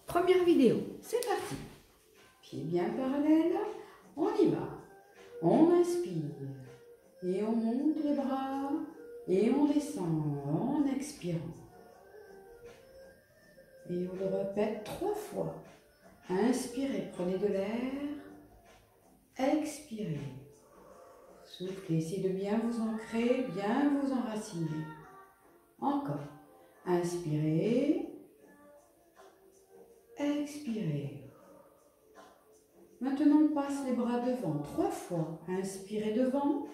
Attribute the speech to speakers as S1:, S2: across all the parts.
S1: Première vidéo, c'est parti. Pieds bien parallèles, on y va. On inspire et on monte les bras et on descend en expirant. Et on le répète 3 fois. Inspirez, prenez de l'air. Expirez. Soufflez, essayez de bien vous ancrer, bien vous enraciner. Encore. Inspirez. Expirez. Maintenant, on passe les bras devant 3 fois. Inspirez devant.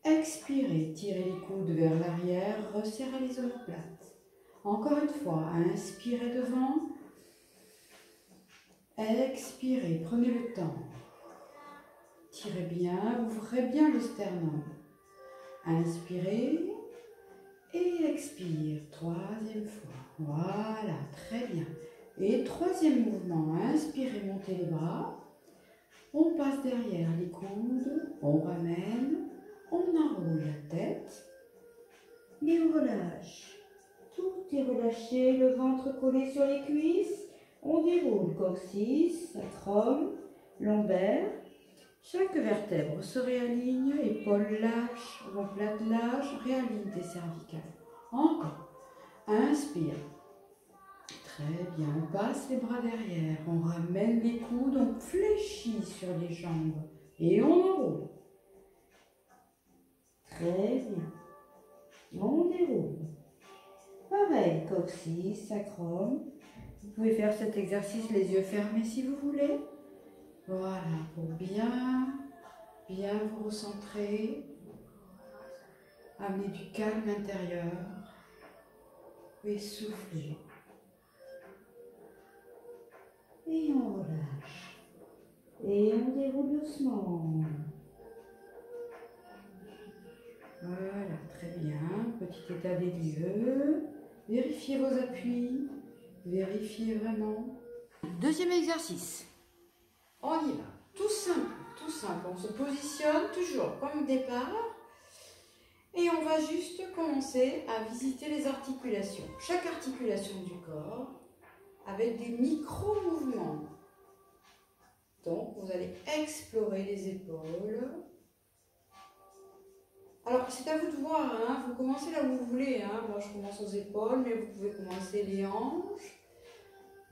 S1: Expirez, tirez les coudes vers l'arrière, resserrez les omoplates. Encore une fois, inspirez devant. Expirez, prenez le temps. Tirez bien, ouvrez bien le sternum. Inspirez et expire. 3e fois. Voilà, très bien. Et 3e mouvement, inspirez, montez les bras. On passe derrière les coudes, on ramène, on enroule la tête et on relâche. Tout est relâché, le ventre collé sur les cuisses. On déroule coccyx, sacrum, lombaire. Chaque vertèbre se réaligne, épaules lâches, omoplate lâche, réaligne tes cervicales. Encore. Inspire. Très bien, on passe les bras derrière, on ramène les coudes, on fléchit sur les jambes et on enroule. Très bien. On déroule. Pareil, coccyx, sacrum. Vous pouvez faire cet exercice les yeux fermés si vous voulez. Voilà, pour bien vous recentrer, amener du calme intérieur et souffler. Et on relâche. Et on déroule doucement. Voilà, très bien. Petit état des lieux. Vérifiez vos appuis. Vérifiez vraiment. 2e exercice. On y va. Tout simple, tout simple. On se positionne toujours comme au départ. Et on va juste commencer à visiter les articulations. Chaque articulation du corps avec des micro-mouvements. Donc, vous allez explorer les épaules. Alors, c'est à vous de voir, hein. Vous commencez là où vous voulez. Hein. Moi, je commence aux épaules, mais vous pouvez commencer les hanches,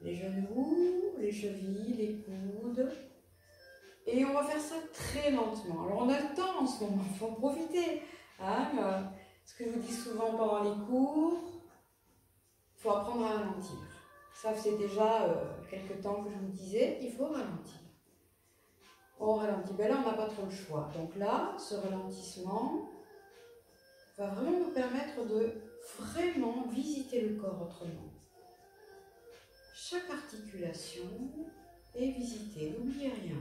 S1: les genoux, les chevilles, les coudes. Et on va faire ça très lentement. Alors, on a le temps en ce moment, il faut en profiter. Hein. Ce que je vous dis souvent pendant les cours, il faut apprendre à ralentir. Ça, c'est déjà quelques temps que je vous disais, il faut ralentir. On ralentit. Ben là, on n'a pas trop le choix. Donc là, ce ralentissement va vraiment nous permettre de vraiment visiter le corps autrement. Chaque articulation est visitée, n'oubliez rien.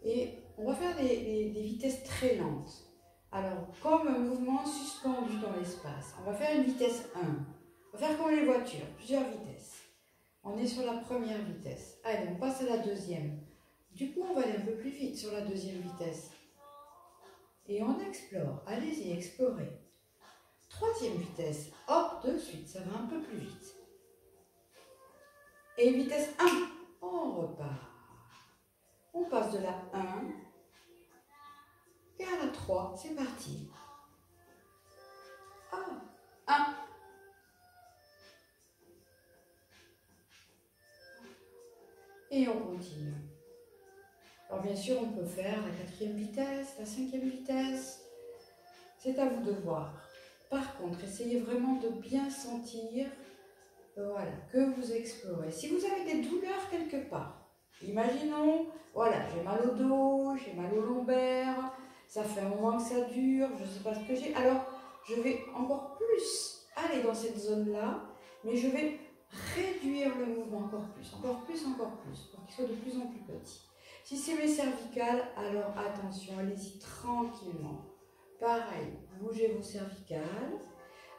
S1: Et on va faire des vitesses très lentes. Alors, comme un mouvement suspendu dans l'espace, on va faire une vitesse 1. On va faire comme les voitures, plusieurs vitesses. On est sur la première vitesse. Allez, on passe à la 2e. Du coup, on va aller un peu plus vite sur la 2e vitesse. Et on explore. Allez-y, explorez. 3e vitesse. Hop, de suite, ça va un peu plus vite. Et vitesse 1. On repart. On passe de la 1 et à la 3. C'est parti. 1. Et on continue. Alors bien sûr, on peut faire la 4e vitesse, la 5e vitesse. C'est à vous de voir. Par contre, essayez vraiment de bien sentir voilà, que vous explorez. Si vous avez des douleurs quelque part, imaginons, voilà, j'ai mal au dos, j'ai mal au lombaire, ça fait un moment que ça dure, je ne sais pas ce que j'ai. Alors, je vais encore plus aller dans cette zone-là, mais je vais réduire le mouvement encore plus, pour qu'il soit de plus en plus petit. Si c'est mes cervicales, alors attention, allez-y tranquillement. Pareil, bougez vos cervicales.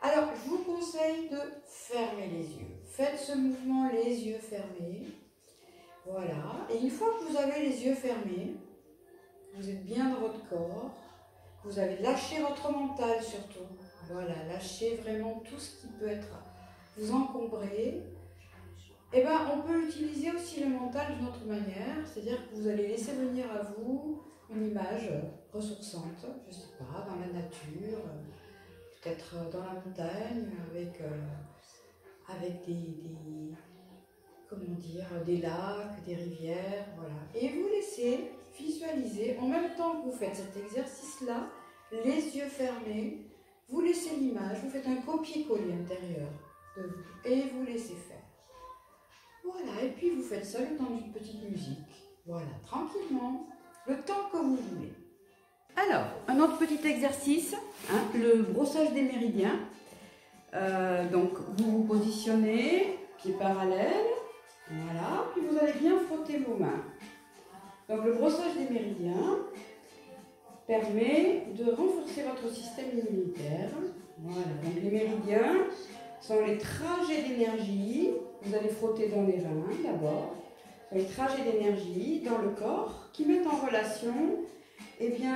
S1: Alors, je vous conseille de fermer les yeux. Faites ce mouvement les yeux fermés. Voilà. Et une fois que vous avez les yeux fermés, vous êtes bien dans votre corps, vous avez lâché votre mental surtout. Voilà, lâchez vraiment tout ce qui peut être vous encombrer. Eh ben, on peut utiliser aussi le mental d'une autre manière, c'est-à-dire que vous allez laisser venir à vous une image ressourçante, je ne sais pas, dans la nature, peut-être dans la montagne, avec comment dire, des lacs, des rivières, voilà. Et vous laissez visualiser, en même temps que vous faites cet exercice-là, les yeux fermés, vous laissez l'image, vous faites un copier-coller intérieur de vous, et vous laissez faire. Voilà, et puis vous faites ça le temps d'une petite musique, voilà, tranquillement, le temps que vous voulez. Alors, un autre petit exercice, hein, le brossage des méridiens. Donc, vous vous positionnez, pieds parallèles, voilà, puis vous allez bien frotter vos mains. Donc, le brossage des méridiens permet de renforcer votre système immunitaire. Voilà, donc les méridiens sont les trajets d'énergie. Vous allez frotter dans les reins d'abord. Ce sont les trajets d'énergie dans le corps qui mettent en relation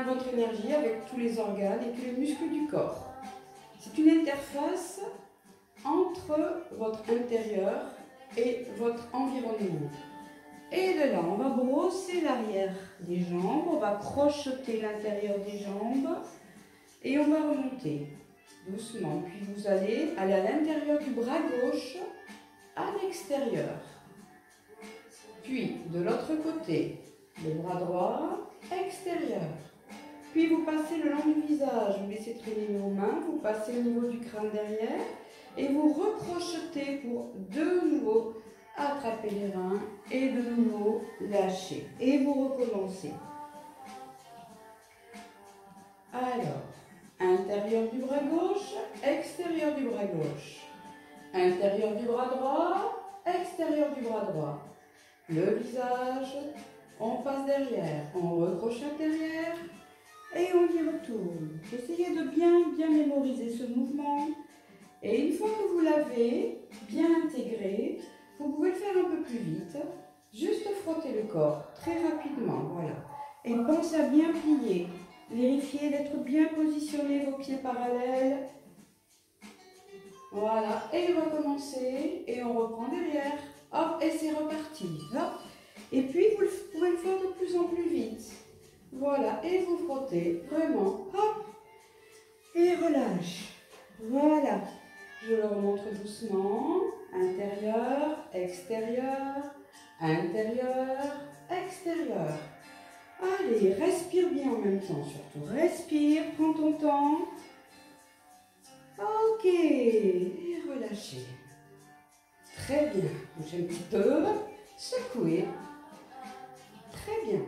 S1: votre énergie avec tous les organes et tous les muscles du corps. C'est une interface entre votre intérieur et votre environnement. Et de là, on va brosser l'arrière des jambes, on va crocheter l'intérieur des jambes et on va remonter doucement. Puis vous allez aller à l'intérieur du bras gauche, à l'extérieur. Puis de l'autre côté, le bras droit, extérieur. Puis vous passez le long du visage, vous laissez traîner vos mains, vous passez au niveau du crâne derrière et vous recrochetez pour de nouveau attraper les reins et de nouveau lâcher. Et vous recommencez. Alors, intérieur du bras gauche, extérieur du bras gauche. Intérieur du bras droit, extérieur du bras droit. Le visage, on passe derrière, on recrochette derrière et on y retourne. Essayez de bien mémoriser ce mouvement. Et une fois que vous l'avez bien intégré, vous pouvez le faire un peu plus vite. Juste frotter le corps très rapidement, voilà. Et pensez à bien plier. Vérifiez d'être bien positionné, vos pieds parallèles. Voilà, et recommencez, et on reprend derrière. Hop, et c'est reparti. Hop. Et puis, vous pouvez le faire de plus en plus vite. Voilà, et vous frottez, vraiment. Hop, et relâche. Voilà. Je le remonte doucement. Intérieur, extérieur, intérieur, extérieur. Allez, respire bien en même temps, surtout. Respire, prends ton temps. Ok, et relâchez. Très bien. Bougez un petit peu. Secouez. Très bien.